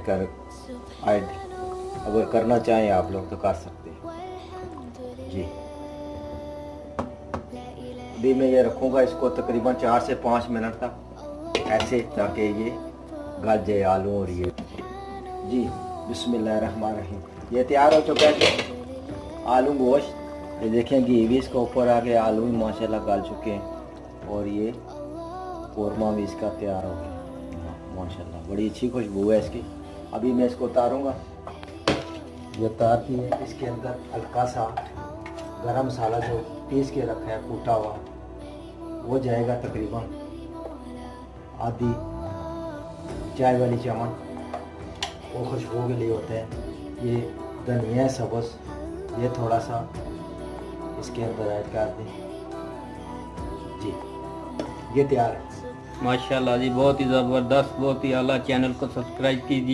कर ऐड अगर करना चाहें आप लोग तो कर सकते हैं जी। अभी मैं ये रखूँगा इसको तकरीबन 4 से 5 मिनट तक ऐसे, ताकि ये गल जाए आलू और ये जी। बिस्मिल्लाहिर्रहमानिर्रहीम। ये तैयार हो चुका है आलू गोश्त। ये देखें घी भी इसका ऊपर आ गया, आलू भी माशाल्लाह गल चुके हैं और ये कौरमा भी इसका तैयार हो गया माशाल्लाह। बड़ी अच्छी खुशबू है इसकी। अभी मैं इसको उतारूँगा। ये उतार के इसके अंदर हल्का सा गरम मसाला जो पीस के रखा है कूटा हुआ वो जाएगा, तकरीबन आधी चाय वाली चम्मच, वो खुशबू के लिए होते हैं। ये धनिया है सब्ज़, ये थोड़ा सा इसके अंदर ऐड कर दें जी। ये तैयार है माशाल्लाह जी, बहुत ही ज़बरदस्त, बहुत ही आला। चैनल को सब्सक्राइब कीजिए।